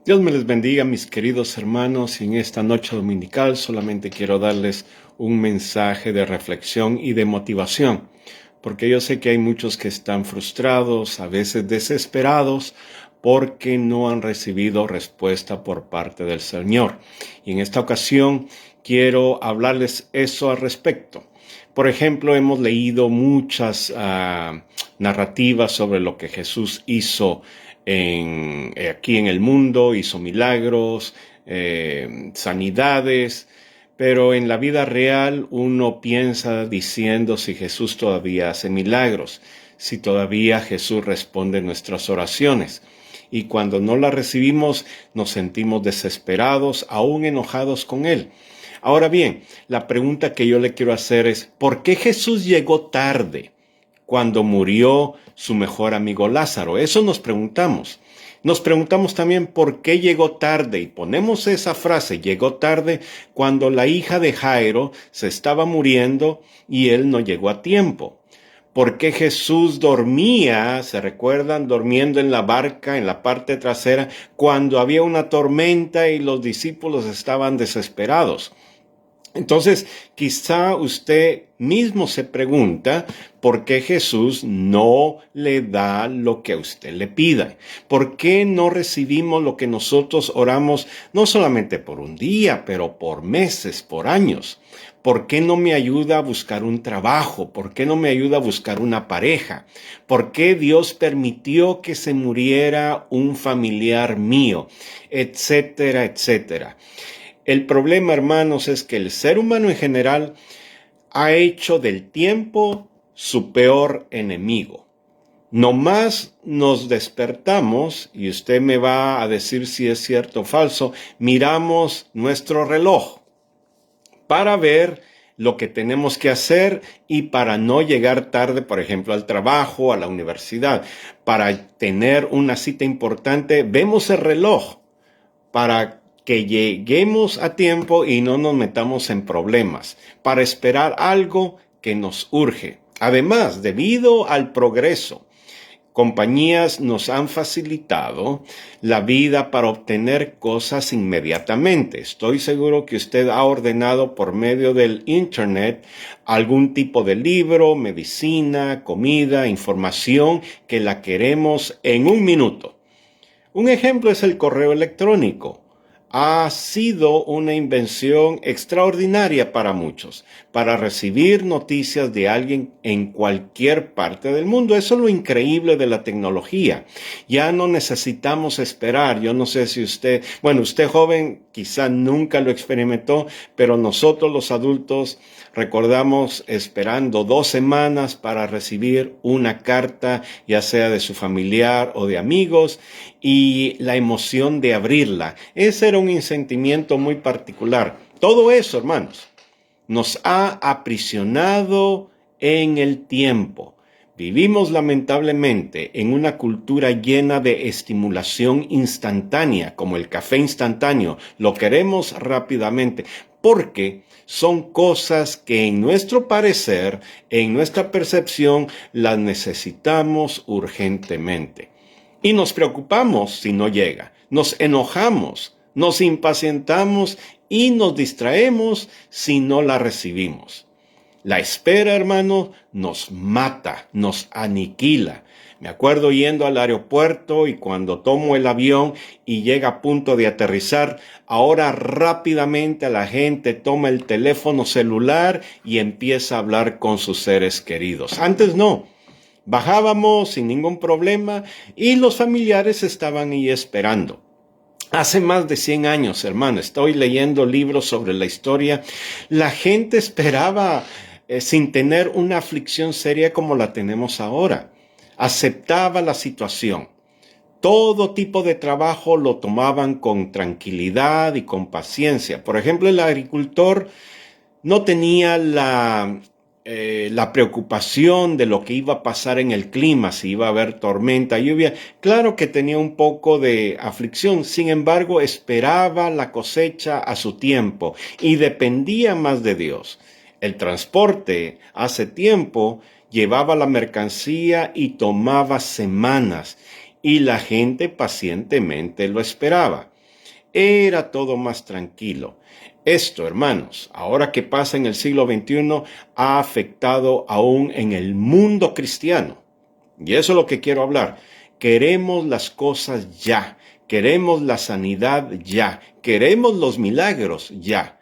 Dios me les bendiga, mis queridos hermanos, y en esta noche dominical solamente quiero darles un mensaje de reflexión y de motivación, porque yo sé que hay muchos que están frustrados, a veces desesperados, porque no han recibido respuesta por parte del Señor. Y en esta ocasión quiero hablarles eso al respecto. Por ejemplo, hemos leído muchas narrativas sobre lo que Jesús hizo aquí en el mundo, hizo milagros, sanidades, pero en la vida real uno piensa diciendo si Jesús todavía hace milagros, si todavía Jesús responde nuestras oraciones. Y cuando no las recibimos nos sentimos desesperados, aún enojados con Él. Ahora bien, la pregunta que yo le quiero hacer es, ¿por qué Jesús llegó tarde cuando murió su mejor amigo Lázaro? Eso nos preguntamos. Nos preguntamos también por qué llegó tarde y ponemos esa frase, llegó tarde, cuando la hija de Jairo se estaba muriendo y él no llegó a tiempo. ¿Por qué Jesús dormía, se recuerdan, durmiendo en la barca, en la parte trasera, cuando había una tormenta y los discípulos estaban desesperados? Entonces, quizá usted mismo se pregunta por qué Jesús no le da lo que a usted le pida. ¿Por qué no recibimos lo que nosotros oramos no solamente por un día, pero por meses, por años? ¿Por qué no me ayuda a buscar un trabajo? ¿Por qué no me ayuda a buscar una pareja? ¿Por qué Dios permitió que se muriera un familiar mío? Etcétera, etcétera. El problema, hermanos, es que el ser humano en general ha hecho del tiempo su peor enemigo. Nomás nos despertamos, y usted me va a decir si es cierto o falso, miramos nuestro reloj para ver lo que tenemos que hacer y para no llegar tarde, por ejemplo, al trabajo, a la universidad. Para tener una cita importante, vemos el reloj para que lleguemos a tiempo y no nos metamos en problemas, para esperar algo que nos urge. Además, debido al progreso, compañías nos han facilitado la vida para obtener cosas inmediatamente. Estoy seguro que usted ha ordenado por medio del Internet algún tipo de libro, medicina, comida, información que la queremos en un minuto. Un ejemplo es el correo electrónico. Ha sido una invención extraordinaria para muchos, para recibir noticias de alguien en cualquier parte del mundo. Eso es lo increíble de la tecnología. Ya no necesitamos esperar. Yo no sé si usted joven quizá nunca lo experimentó, pero nosotros los adultos recordamos esperando 2 semanas para recibir una carta, ya sea de su familiar o de amigos, y la emoción de abrirla. Ese era un sentimiento muy particular. Todo eso, hermanos, nos ha aprisionado en el tiempo. Vivimos lamentablemente en una cultura llena de estimulación instantánea, como el café instantáneo. Lo queremos rápidamente, porque son cosas que en nuestro parecer, en nuestra percepción, las necesitamos urgentemente. Y nos preocupamos si no llega, nos enojamos, nos impacientamos y nos distraemos si no la recibimos. La espera, hermano, nos mata, nos aniquila. Me acuerdo yendo al aeropuerto y cuando tomo el avión y llega a punto de aterrizar, ahora rápidamente la gente toma el teléfono celular y empieza a hablar con sus seres queridos. Antes no. Bajábamos sin ningún problema y los familiares estaban ahí esperando. Hace más de 100 años, hermano, estoy leyendo libros sobre la historia. La gente esperaba sin tener una aflicción seria como la tenemos ahora. Aceptaba la situación. Todo tipo de trabajo lo tomaban con tranquilidad y con paciencia. Por ejemplo, el agricultor no tenía la preocupación de lo que iba a pasar en el clima, si iba a haber tormenta, lluvia. Claro que tenía un poco de aflicción, sin embargo, esperaba la cosecha a su tiempo y dependía más de Dios. El transporte hace tiempo llevaba la mercancía y tomaba semanas, y la gente pacientemente lo esperaba. era todo más tranquilo. Esto, hermanos, ahora que pasa en el siglo XXI, ha afectado aún en el mundo cristiano. Y eso es lo que quiero hablar. Queremos las cosas ya. Queremos la sanidad ya. Queremos los milagros ya.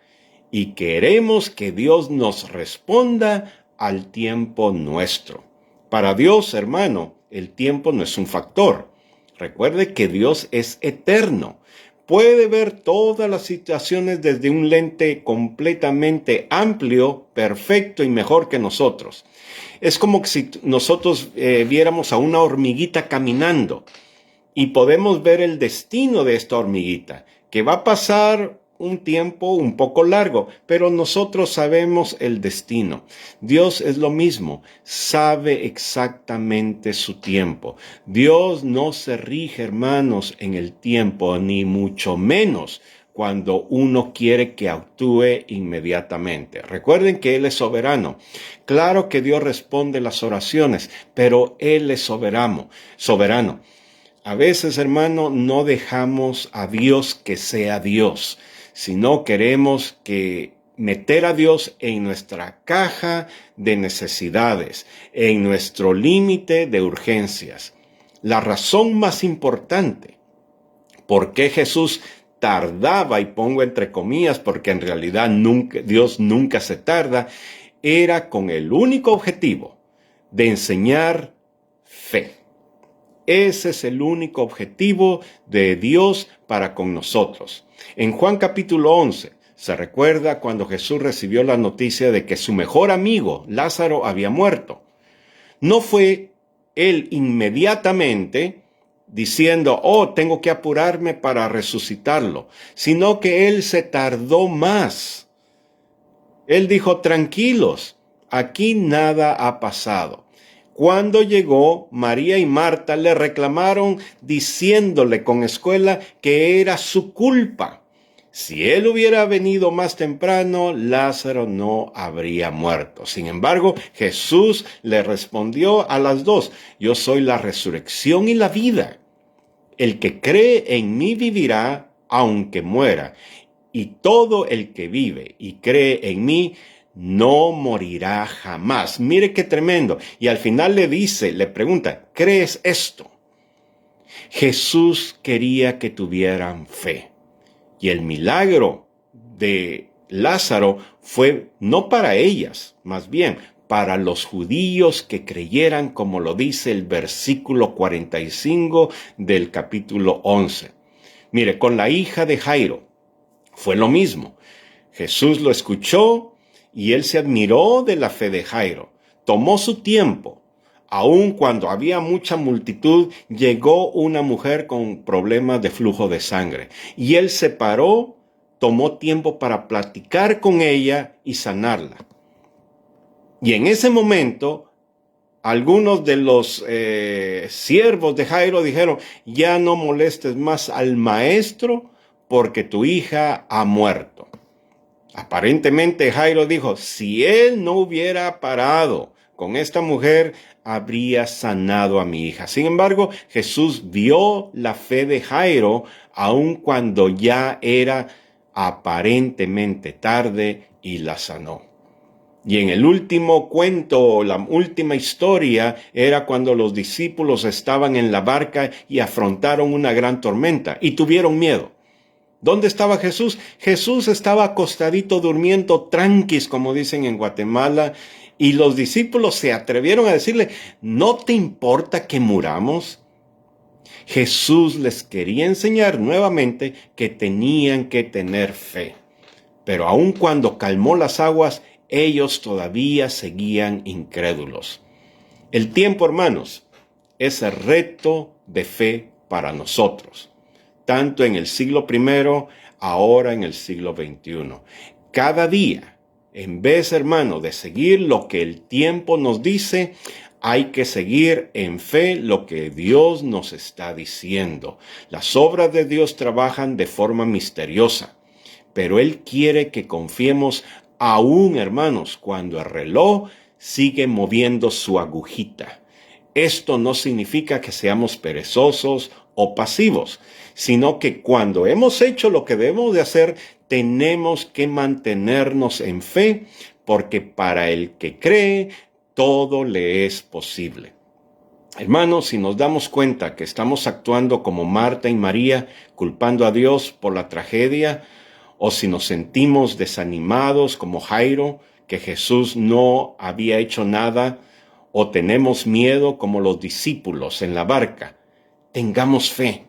Y queremos que Dios nos responda al tiempo nuestro. Para Dios, hermano, el tiempo no es un factor. Recuerde que Dios es eterno. Puede ver todas las situaciones desde un lente completamente amplio, perfecto y mejor que nosotros. Es como que si nosotros viéramos a una hormiguita caminando y podemos ver el destino de esta hormiguita, que va a pasar un tiempo un poco largo, pero nosotros sabemos el destino. Dios es lo mismo, sabe exactamente su tiempo. Dios no se rige, hermanos, en el tiempo, ni mucho menos cuando uno quiere que actúe inmediatamente. Recuerden que Él es soberano. Claro que Dios responde las oraciones, pero Él es soberano. A veces, hermano, no dejamos a Dios que sea Dios, sino queremos meter a Dios en nuestra caja de necesidades, en nuestro límite de urgencias. La razón más importante por qué Jesús tardaba, y pongo entre comillas porque en realidad Dios nunca se tarda, era con el único objetivo de enseñar fe. Ese es el único objetivo de Dios para con nosotros. En Juan capítulo 11, se recuerda cuando Jesús recibió la noticia de que su mejor amigo, Lázaro, había muerto. No fue él inmediatamente diciendo, tengo que apurarme para resucitarlo, sino que él se tardó más. Él dijo, tranquilos, aquí nada ha pasado. Cuando llegó, María y Marta le reclamaron diciéndole con escuela que era su culpa. Si él hubiera venido más temprano, Lázaro no habría muerto. Sin embargo, Jesús le respondió a las dos, yo soy la resurrección y la vida. El que cree en mí vivirá aunque muera, y todo el que vive y cree en mí no morirá jamás. Mire qué tremendo. Y al final le pregunta, ¿crees esto? Jesús quería que tuvieran fe. Y el milagro de Lázaro fue no para ellas, más bien para los judíos que creyeran, como lo dice el versículo 45 del capítulo 11. Mire, con la hija de Jairo fue lo mismo. Jesús lo escuchó y él se admiró de la fe de Jairo. Tomó su tiempo. Aun cuando había mucha multitud, llegó una mujer con problemas de flujo de sangre. Y él se paró, tomó tiempo para platicar con ella y sanarla. Y en ese momento, algunos de los siervos de Jairo dijeron, ya no molestes más al maestro porque tu hija ha muerto. Aparentemente Jairo dijo, si él no hubiera parado con esta mujer, habría sanado a mi hija. Sin embargo, Jesús vio la fe de Jairo, aun cuando ya era aparentemente tarde, y la sanó. Y en el último cuento, la última historia, era cuando los discípulos estaban en la barca y afrontaron una gran tormenta y tuvieron miedo. ¿Dónde estaba Jesús? Jesús estaba acostadito durmiendo tranquis, como dicen en Guatemala, y los discípulos se atrevieron a decirle, ¿no te importa que muramos? Jesús les quería enseñar nuevamente que tenían que tener fe. Pero aun cuando calmó las aguas, ellos todavía seguían incrédulos. El tiempo, hermanos, es el reto de fe para nosotros. Tanto en el siglo I, ahora en el siglo XXI. Cada día, en vez, hermano, de seguir lo que el tiempo nos dice, hay que seguir en fe lo que Dios nos está diciendo. Las obras de Dios trabajan de forma misteriosa, pero Él quiere que confiemos aún, hermanos, cuando el reloj sigue moviendo su agujita. Esto no significa que seamos perezosos o pasivos, sino que cuando hemos hecho lo que debemos de hacer, tenemos que mantenernos en fe, porque para el que cree, todo le es posible. Hermanos, si nos damos cuenta que estamos actuando como Marta y María, culpando a Dios por la tragedia, o si nos sentimos desanimados como Jairo, que Jesús no había hecho nada, o tenemos miedo como los discípulos en la barca, tengamos fe.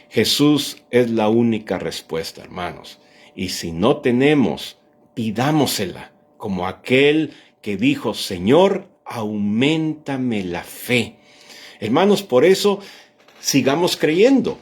Jesús es la única respuesta, hermanos. Y si no tenemos, pidámosela, como aquel que dijo, Señor, auméntame la fe. Hermanos, por eso sigamos creyendo.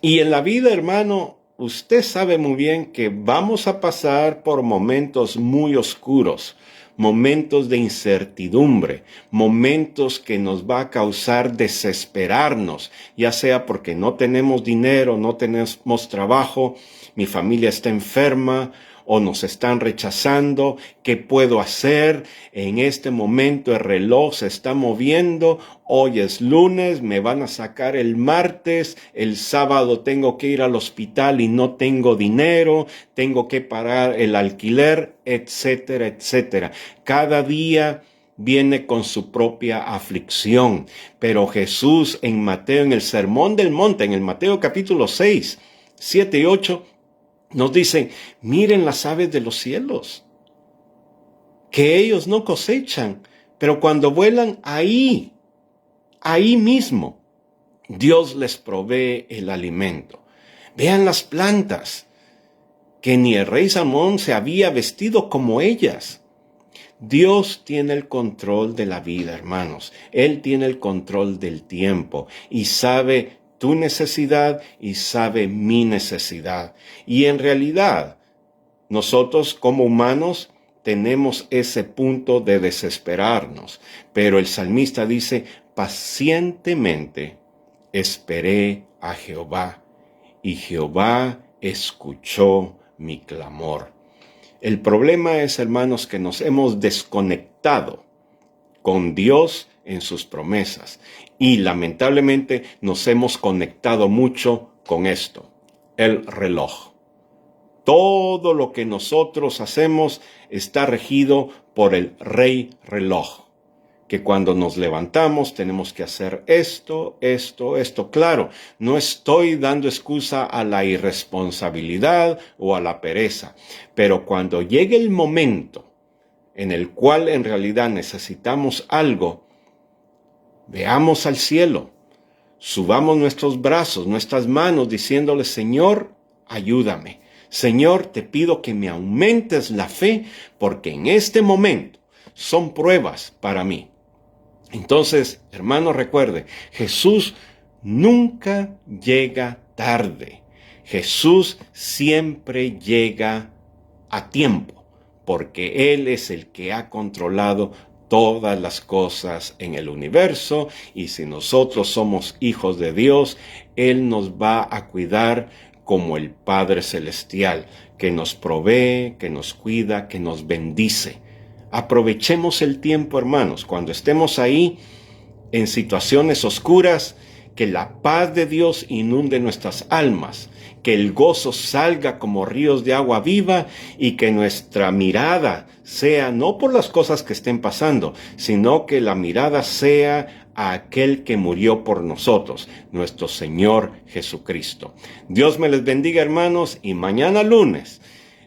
Y en la vida, hermano, usted sabe muy bien que vamos a pasar por momentos muy oscuros, momentos de incertidumbre, momentos que nos va a causar desesperarnos, ya sea porque no tenemos dinero, no tenemos trabajo, mi familia está enferma, o nos están rechazando. ¿Qué puedo hacer? En este momento el reloj se está moviendo. Hoy es lunes, me van a sacar el martes. El sábado tengo que ir al hospital y no tengo dinero. Tengo que pagar el alquiler, etcétera, etcétera. Cada día viene con su propia aflicción. Pero Jesús en Mateo, en el Sermón del Monte, en el Mateo capítulo 6, 7 y 8, nos dicen, miren las aves de los cielos, que ellos no cosechan, pero cuando vuelan ahí mismo, Dios les provee el alimento. Vean las plantas, que ni el rey Salomón se había vestido como ellas. Dios tiene el control de la vida, hermanos. Él tiene el control del tiempo y sabe tu necesidad y sabe mi necesidad. Y en realidad, nosotros como humanos tenemos ese punto de desesperarnos. Pero el salmista dice, pacientemente esperé a Jehová, y Jehová escuchó mi clamor. El problema es, hermanos, que nos hemos desconectado con Dios en sus promesas. Y lamentablemente nos hemos conectado mucho con esto, el reloj. Todo lo que nosotros hacemos está regido por el rey reloj, que cuando nos levantamos tenemos que hacer esto. Claro, no estoy dando excusa a la irresponsabilidad o a la pereza, pero cuando llegue el momento en el cual en realidad necesitamos algo, veamos al cielo, subamos nuestros brazos, nuestras manos, diciéndole, Señor, ayúdame. Señor, te pido que me aumentes la fe, porque en este momento son pruebas para mí. Entonces, hermano, recuerde, Jesús nunca llega tarde. Jesús siempre llega a tiempo, porque Él es el que ha controlado todas las cosas en el universo, y si nosotros somos hijos de Dios, Él nos va a cuidar como el Padre Celestial, que nos provee, que nos cuida, que nos bendice. Aprovechemos el tiempo, hermanos, cuando estemos ahí en situaciones oscuras, que la paz de Dios inunde nuestras almas, que el gozo salga como ríos de agua viva y que nuestra mirada sea no por las cosas que estén pasando, sino que la mirada sea a aquel que murió por nosotros, nuestro Señor Jesucristo. Dios me les bendiga, hermanos, y mañana lunes,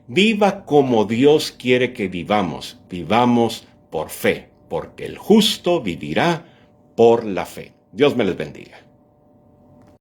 viva como Dios quiere que vivamos. Vivamos por fe, porque el justo vivirá por la fe. Dios me les bendiga.